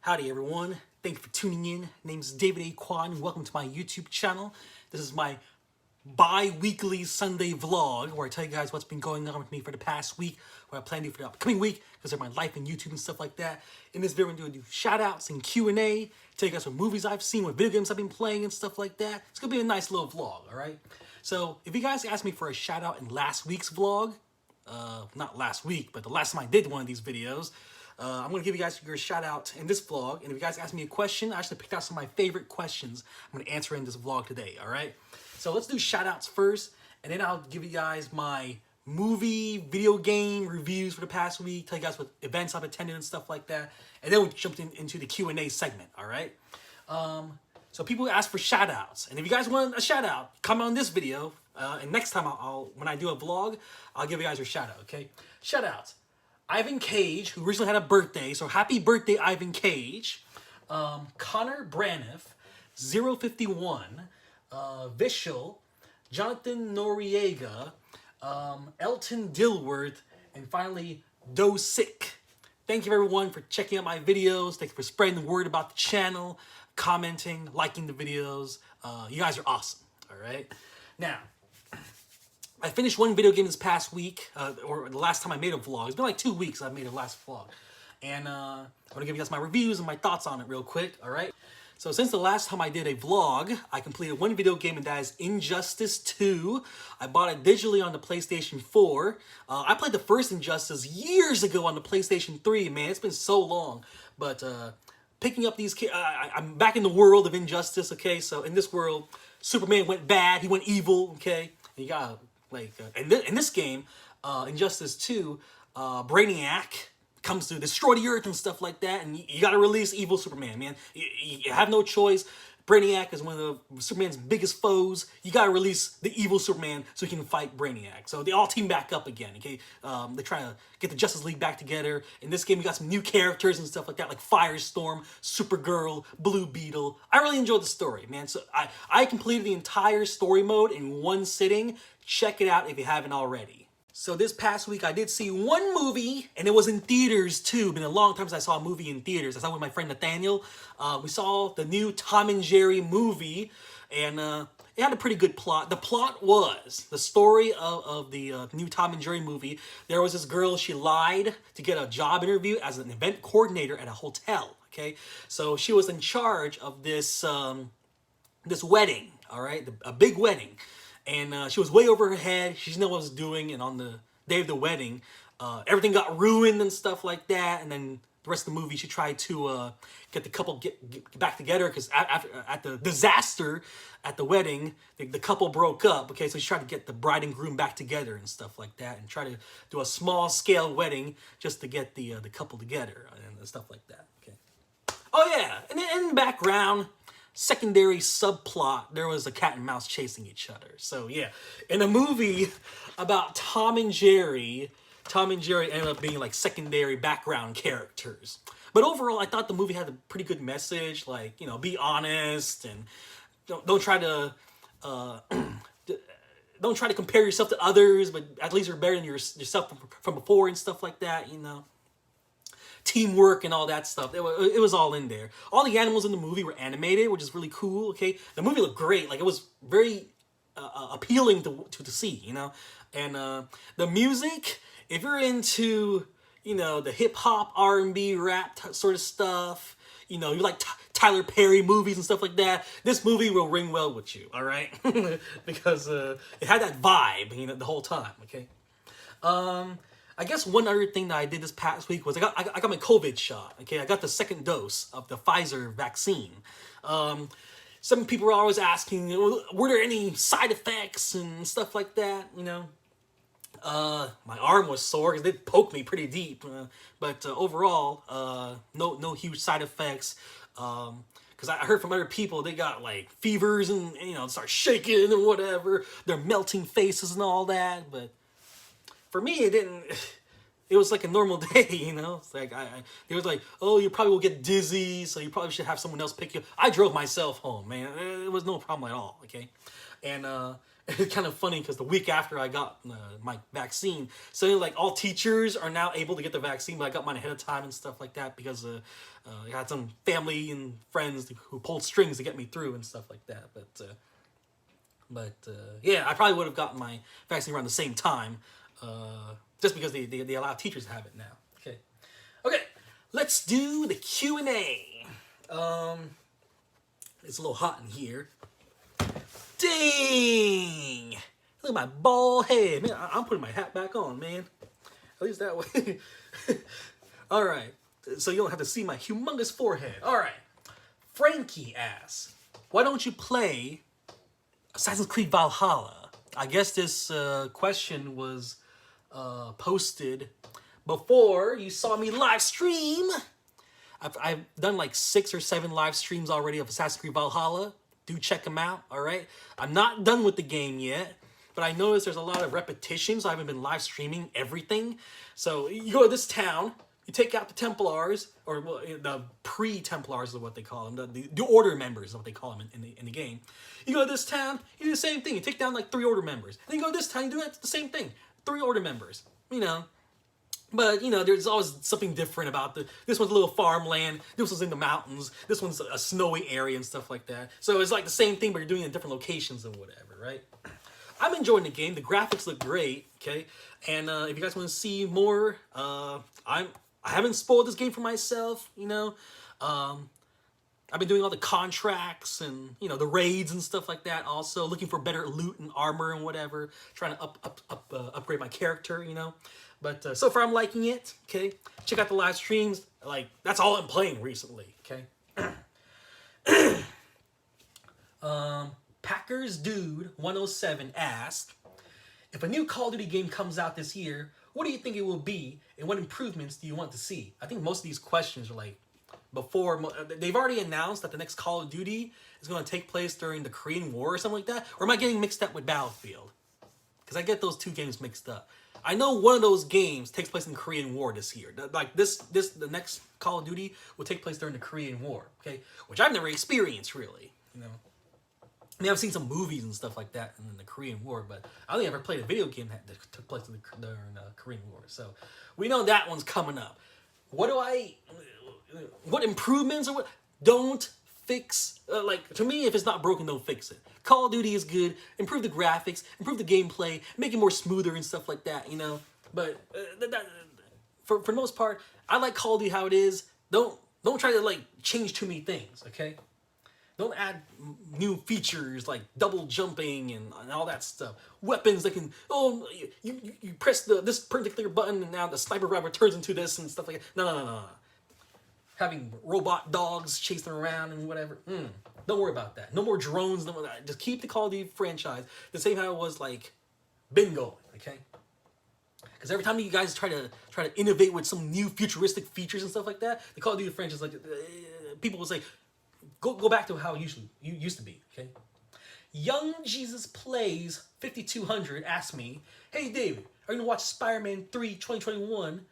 Howdy everyone, thank you for tuning in. Name's David A. Kwan and welcome to my YouTube channel. This is my bi-weekly Sunday vlog where I tell you guys what's been going on with me for the past week, what I plan to do for the upcoming week, because of my life in YouTube and stuff like that. In this video, I'm going to do shout outs and Q&A, tell you guys what movies I've seen, what video games I've been playing and stuff like that. It's going to be a nice little vlog, alright? So, if you guys asked me for a shout out in last week's vlog, not last week, but the last time I did one of these videos, I'm going to give you guys your shout out in this vlog. And if you guys ask me a question, I actually picked out some of my favorite questions I'm going to answer in this vlog today, alright? So let's do shout outs first, and then I'll give you guys my movie, video game reviews for the past week, tell you guys what events I've attended and stuff like that, and then we jumped into the Q&A segment, alright? So people ask for shout outs, and if you guys want a shout out, comment on this video, and next time when I do a vlog, I'll give you guys your shout out, okay? Shout outs. Ivan Cage, who recently had a birthday, so happy birthday, Ivan Cage. Connor Braniff, 051, Vishal, Jonathan Noriega, Elton Dilworth, and finally, Dosik. Thank you everyone for checking out my videos. Thank you for spreading the word about the channel, commenting, liking the videos. You guys are awesome, alright? Now, I finished one video game this past week, or the last time I made a vlog. It's been like 2 weeks I've made a last vlog. And I'm going to give you guys my reviews and my thoughts on it real quick, alright? So since the last time I did a vlog, I completed one video game, and that is Injustice 2. I bought it digitally on the PlayStation 4. I played the first Injustice years ago on the PlayStation 3, man. It's been so long. But picking up these... I'm back in the world of Injustice, okay? So in this world, Superman went bad, he went evil, okay? And you got... in this game, Injustice 2, Brainiac comes to destroy the Earth and stuff like that, and you gotta release evil Superman, man. You have no choice. Brainiac is one of Superman's biggest foes. You gotta release the evil Superman so he can fight Brainiac. So they all team back up again, okay? They try to get the Justice League back together. In this game, we got some new characters and stuff like that, like Firestorm, Supergirl, Blue Beetle. I really enjoyed the story, man. So I completed the entire story mode in one sitting. Check it out if you haven't already. So this past week, I did see one movie, and it was in theaters too. Been a long time since I saw a movie in theaters. I saw it with my friend Nathaniel. We saw the new Tom and Jerry movie, and it had a pretty good plot. The plot was the story of the new Tom and Jerry movie. There was this girl, she lied to get a job interview as an event coordinator at a hotel, okay? So she was in charge of this, this wedding, all right? A big wedding. And she was way over her head. She didn't know what was doing. And on the day of the wedding, everything got ruined and stuff like that. And then the rest of the movie, she tried to get the couple get back together, because at the disaster at the wedding, the couple broke up. Okay, so she tried to get the bride and groom back together and stuff like that, and try to do a small scale wedding just to get the couple together and stuff like that. Okay. Oh yeah, and then in the background, secondary subplot, there was a cat and mouse chasing each other. So yeah, in a movie about Tom and Jerry ended up being like secondary background characters. But overall, I thought the movie had a pretty good message, like, you know, be honest and don't try to don't try to compare yourself to others, but at least you're better than yourself from before and stuff like that, you know. Teamwork and all that stuff. It was all in there. All the animals in the movie were animated, which is really cool, okay? The movie looked great. Like, it was very appealing to see, you know? And the music, if you're into, you know, the hip-hop, R&B, rap sort of stuff, you know, you like Tyler Perry movies and stuff like that, this movie will ring well with you, all right? Because it had that vibe, you know, the whole time, okay? I guess one other thing that I did this past week was I got my COVID shot, okay? I got the second dose of the Pfizer vaccine. Some people were always asking, were there any side effects and stuff like that, you know? My arm was sore because they poked me pretty deep, but overall, no huge side effects. Because I heard from other people, they got like fevers and, you know, start shaking and whatever. They're melting faces and all that, but for me, it didn't. It was like a normal day, you know. It's like it was like, oh, you probably will get dizzy, so you probably should have someone else pick you up. I drove myself home, man. It was no problem at all, okay. And it's kind of funny because the week after I got my vaccine, so like all teachers are now able to get the vaccine, but I got mine ahead of time and stuff like that because I had some family and friends who pulled strings to get me through and stuff like that. But yeah, I probably would have gotten my vaccine around the same time, just because they allow teachers to have it now. Okay, let's do the Q&A. It's a little hot in here. Dang! Look at my bald head. Man, I'm putting my hat back on, man. At least that way. Alright. So you don't have to see my humongous forehead. Alright. Frankie asks, why don't you play Assassin's Creed Valhalla? I guess this question was posted before you saw me live stream. I've done like 6 or 7 live streams already of Assassin's Creed Valhalla. Do check them out, all right? I'm not done with the game yet, but I noticed there's a lot of repetition, so I haven't been live streaming everything. So you go to this town, you take out the Templars, or well, the pre-Templars is what they call them, the Order members is what they call them in the game. You go to this town, you do the same thing. You take down like 3 Order members. Then you go to this town, you do the same thing. 3 Order members, you know. But, you know, there's always something different about this one's a little farmland, this one's in the mountains, this one's a snowy area and stuff like that. So it's like the same thing, but you're doing it in different locations and whatever, right? I'm enjoying the game. The graphics look great, okay? And if you guys want to see more, I haven't spoiled this game for myself, you know? I've been doing all the contracts and, you know, the raids and stuff like that also, looking for better loot and armor and whatever, trying to upgrade my character, you know? But so far I'm liking it, okay? Check out the live streams. Like, that's all I'm playing recently, okay? Packers Dude 107 asked, if a new Call of Duty game comes out this year, what do you think it will be and what improvements do you want to see? I think most of these questions are like, they've already announced that the next Call of Duty is going to take place during the Korean War or something like that. Or am I getting mixed up with Battlefield? Because I get those two games mixed up. I know one of those games takes place in the Korean War this year. Like the next Call of Duty will take place during the Korean War, okay? Which I've never experienced, really, you know. I mean, I've seen some movies and stuff like that in the Korean War, but I don't think I ever played a video game that took place during the Korean War. So we know that one's coming up. What improvements or what? Don't fix, like, to me, if it's not broken, don't fix it. Call of Duty is good. Improve the graphics, improve the gameplay, make it more smoother and stuff like that, you know. But for the most part, I like Call of Duty how it is. Don't try to like change too many things, okay? Don't add new features like double jumping and all that stuff. Weapons that can, you press this particular button and now the sniper rifle turns into this and stuff like that. No. Having robot dogs chasing around and whatever. Don't worry about that. No more drones. No more that. Just keep the Call of Duty franchise the same how it was like been going, okay? Because every time you guys try to innovate with some new futuristic features and stuff like that, the Call of Duty franchise, like people will say, go back to how you used to be, okay? YungJeezusPlayz 5200 asked me, hey David, are you gonna watch Spider-Man 3 2021?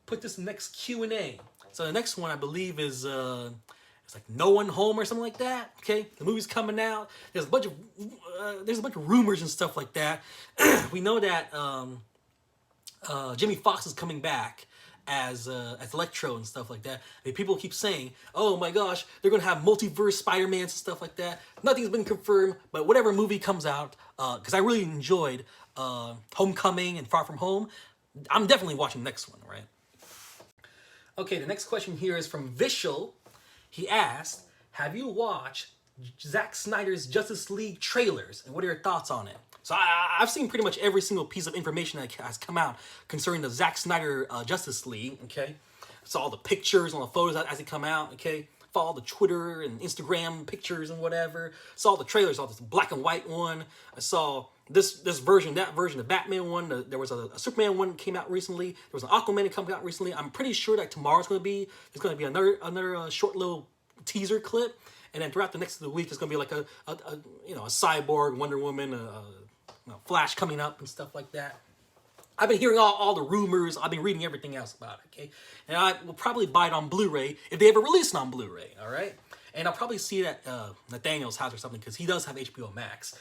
Put this next Q&A. So the next one I believe is it's like No One Home or something like that. Okay, the movie's coming out. There's a bunch of rumors and stuff like that. We know that Jimmy Fox is coming back as Electro and stuff like that. And people keep saying, "Oh my gosh, they're gonna have multiverse Spider-Mans and stuff like that." Nothing's been confirmed, but whatever movie comes out, because I really enjoyed Homecoming and Far From Home, I'm definitely watching the next one, right? Okay, the next question here is from Vishal. He asked, have you watched Zack Snyder's Justice League trailers, and what are your thoughts on it? So I've seen pretty much every single piece of information that has come out concerning the Zack Snyder Justice League, okay? Saw all the pictures, all the photos as they come out, okay? Follow the Twitter and Instagram pictures and whatever. Saw the trailers, saw this black and white one. I saw this version, that version, the Batman one. There was a Superman one that came out recently. There was an Aquaman that came out recently. I'm pretty sure that tomorrow's going to be, there's going to be another short little teaser clip. And then throughout the next of the week, it's going to be like a Cyborg, Wonder Woman, Flash coming up and stuff like that. I've been hearing all the rumors. I've been reading everything else about it, okay? And I will probably buy it on Blu-ray if they ever release it on Blu-ray, all right? And I'll probably see it at Nathaniel's house or something because he does have HBO Max.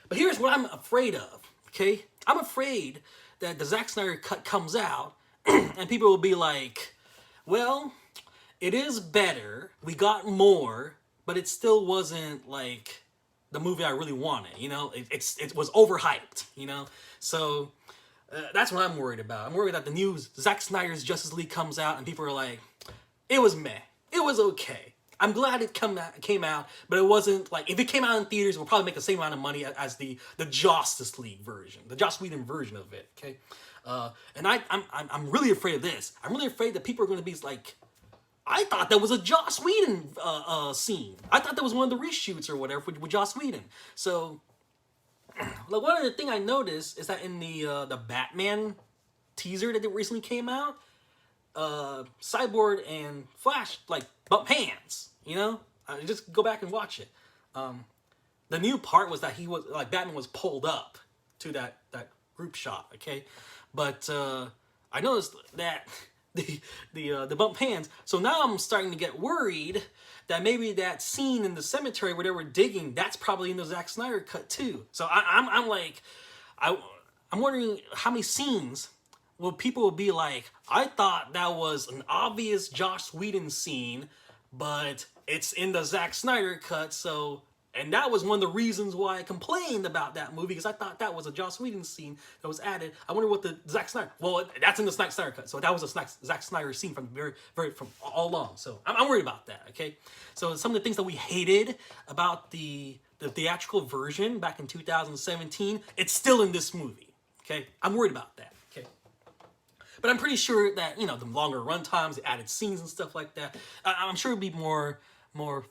But here's what I'm afraid of, okay? I'm afraid that the Zack Snyder cut comes out and people will be like, well, it is better, we got more, but it still wasn't like the movie I really wanted, you know? It was overhyped, you know? So that's what I'm worried about. I'm worried that the new Zack Snyder's Justice League comes out and people are like, it was meh. It was okay. I'm glad it came out, but it wasn't like, if it came out in theaters, it would probably make the same amount of money as the Justice League version, the Joss Whedon version of it, okay? And I'm really afraid of this. I'm really afraid that people are going to be like, I thought that was a Joss Whedon scene. I thought that was one of the reshoots or whatever with Joss Whedon. So, like, one other thing I noticed is that in the Batman teaser that recently came out, Cyborg and Flash like bump hands. You know, just go back and watch it. The new part was that Batman was pulled up to that group shot. Okay, but I noticed that the bump hands. So now I'm starting to get worried that maybe that scene in the cemetery where they were digging, that's probably in the Zack Snyder cut too. So I'm wondering how many scenes will people be like, I thought that was an obvious Joss Whedon scene, but it's in the Zack Snyder cut, so, and that was one of the reasons why I complained about that movie, because I thought that was a Joss Whedon scene that was added. I wonder what the Zack Snyder, well, that's in the Zack Snyder cut, so that was a Zack Snyder scene from from all along, so I'm worried about that, okay? So some of the things that we hated about the theatrical version back in 2017, it's still in this movie, okay? I'm worried about that, okay? But I'm pretty sure that, you know, the longer run times, the added scenes and stuff like that, I'm sure it'd be more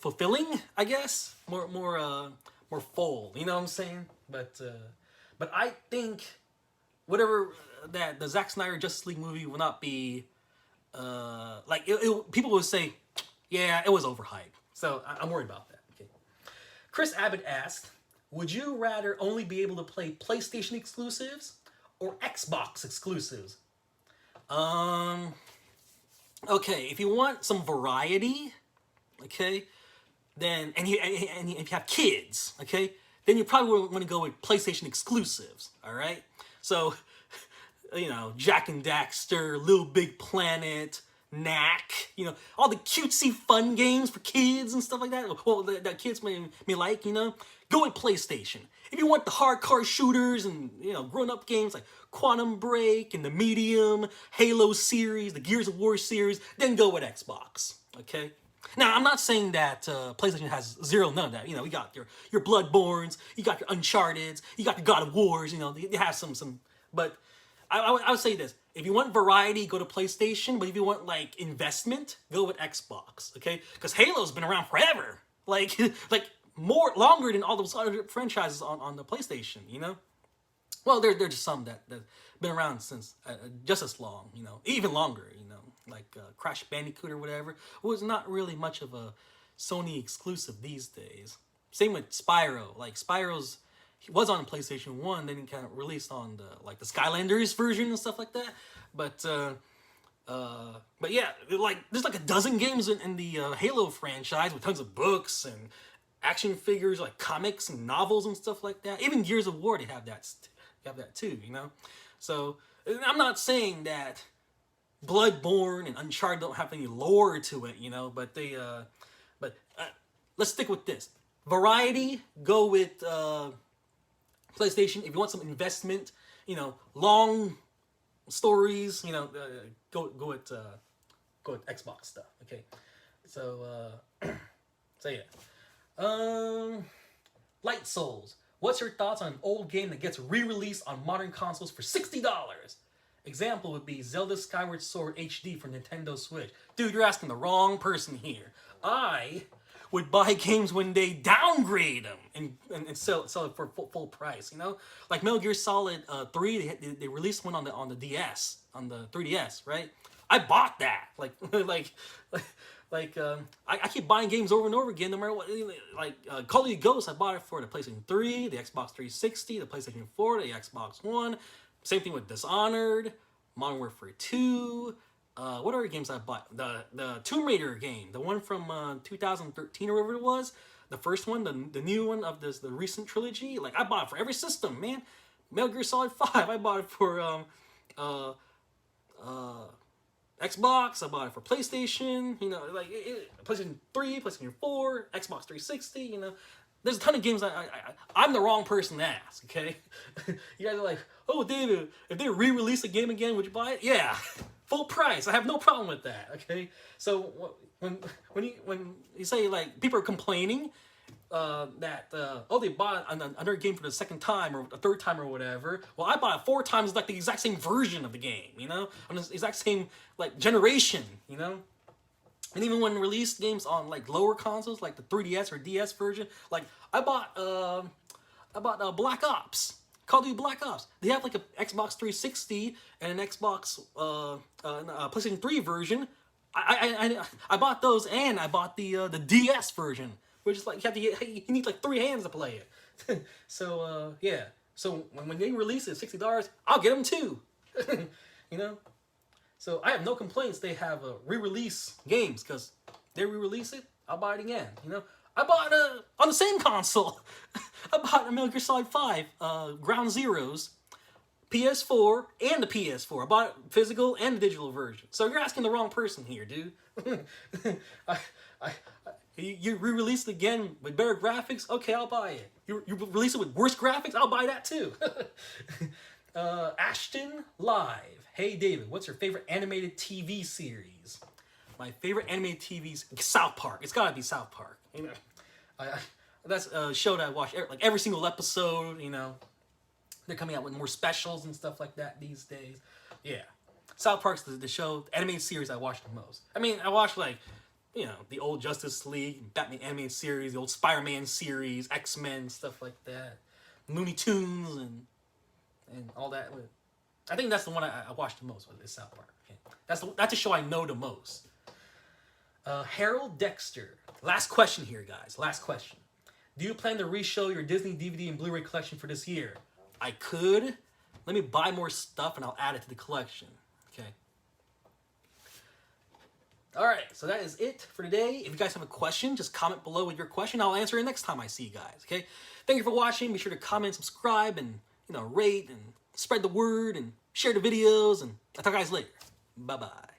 fulfilling, I guess, more full. You know what I'm saying? But I think whatever that the Zack Snyder Justice League movie will not be like people will say, yeah, it was overhyped. So I'm worried about that. Okay. Chris Abbott asked, would you rather only be able to play PlayStation exclusives or Xbox exclusives? Okay, if you want some variety, okay, then, and if you have kids, okay, then you probably want to go with PlayStation exclusives, all right? So, you know, Jack and Daxter, Little Big Planet, Knack, you know, all the cutesy fun games for kids and stuff like that, well, that kids may like, you know, go with PlayStation. If you want the hardcore shooters and, you know, grown-up games like Quantum Break and the Medium, Halo series, the Gears of War series, then go with Xbox, okay? Now, I'm not saying that PlayStation has none of that. You know, you got your Bloodborns, you got your Uncharted's, you got your God of Wars, you know, they have some, but I would say this. If you want variety, go to PlayStation, but if you want, like, investment, go with Xbox, okay? Because Halo's been around forever. Like longer than all those other franchises on the PlayStation, you know? Well, there's just some that been around since just as long, you know, even longer, you know, like Crash Bandicoot or whatever. Was not really much of a Sony exclusive these days. Same with Spyro. Like he was on PlayStation 1, then he kind of released on the Skylanders version and stuff like that. But yeah, like there's like a dozen games in the Halo franchise with tons of books and action figures, like comics and novels and stuff like that. Even Gears of War, they have that too, you know? So, I'm not saying that Bloodborne and Uncharted don't have any lore to it, you know, but let's stick with this. Variety, go with PlayStation. If you want some investment, you know, long stories, you know, go with Xbox stuff, okay? So, yeah. LightSouls. What's your thoughts on an old game that gets re-released on modern consoles for $60? Example would be Zelda Skyward Sword HD for Nintendo Switch. Dude, you're asking the wrong person here. I would buy games when they downgrade them and sell it for full price, you know? Like Metal Gear Solid 3, they released one on the DS, on the 3DS, right? I bought that. I keep buying games over and over again, no matter what. Like Call of Duty Ghosts, I bought it for the PlayStation 3, the Xbox 360, the PlayStation 4, the Xbox One. Same thing with Dishonored, Modern Warfare 2, what other games I bought? The Tomb Raider game, the one from 2013 or whatever it was, the first one, the new one of the recent trilogy. Like I bought it for every system, man. Metal Gear Solid 5, I bought it for Xbox, I bought it for PlayStation, you know, like PlayStation 3, PlayStation 4, Xbox 360, you know. There's a ton of games I'm the wrong person to ask, okay? You guys are like, oh, David, if they re-release a game again, would you buy it? Yeah, full price. I have no problem with that, okay? So when you say, like, people are complaining that, oh, they bought another game for the second time or the third time or whatever. Well, I bought it 4 times, like, the exact same version of the game, you know? On the exact same, like, generation, you know? And even when released games on like lower consoles, like the 3DS or DS version, like I bought Black Ops, Call of Duty Black Ops. They have like a Xbox 360 and an Xbox PlayStation 3 version. I bought those, and I bought the DS version, which is like you need like 3 hands to play it. So yeah. So when they release it, $60, I'll get them too. You know. So I have no complaints. They have re-release games, because they re-release it, I'll buy it again. You know, I bought on the same console. I bought a Metal Gear Solid 5 Ground Zeroes, PS4 and the PS4. I bought it physical and the digital version. So you're asking the wrong person here, dude. You re-release it again with better graphics? Okay, I'll buy it. You release it with worse graphics? I'll buy that too. ASHTON Live. Hey David, what's your favorite animated TV series? My favorite animated TV is South Park. It's gotta be South Park. You know, that's a show that I watch like every single episode. You know, they're coming out with more specials and stuff like that these days. Yeah, South Park's the show, the animated series I watch the most. I mean, I watch like, you know, the old Justice League, Batman animated series, the old Spider-Man series, X-Men, stuff like that, Looney Tunes, and all that. I think that's the one I watched the most, is South Park. Okay. That's the show I know the most. Harold Dexter. Last question here, guys. Last question. Do you plan to re-show your Disney DVD and Blu-ray collection for this year? I could. Let me buy more stuff and I'll add it to the collection. Okay. Alright, so that is it for today. If you guys have a question, just comment below with your question. I'll answer it next time I see you guys. Okay. Thank you for watching. Be sure to comment, subscribe, and rate and spread the word and share the videos, and I'll talk to you guys later. Bye-bye.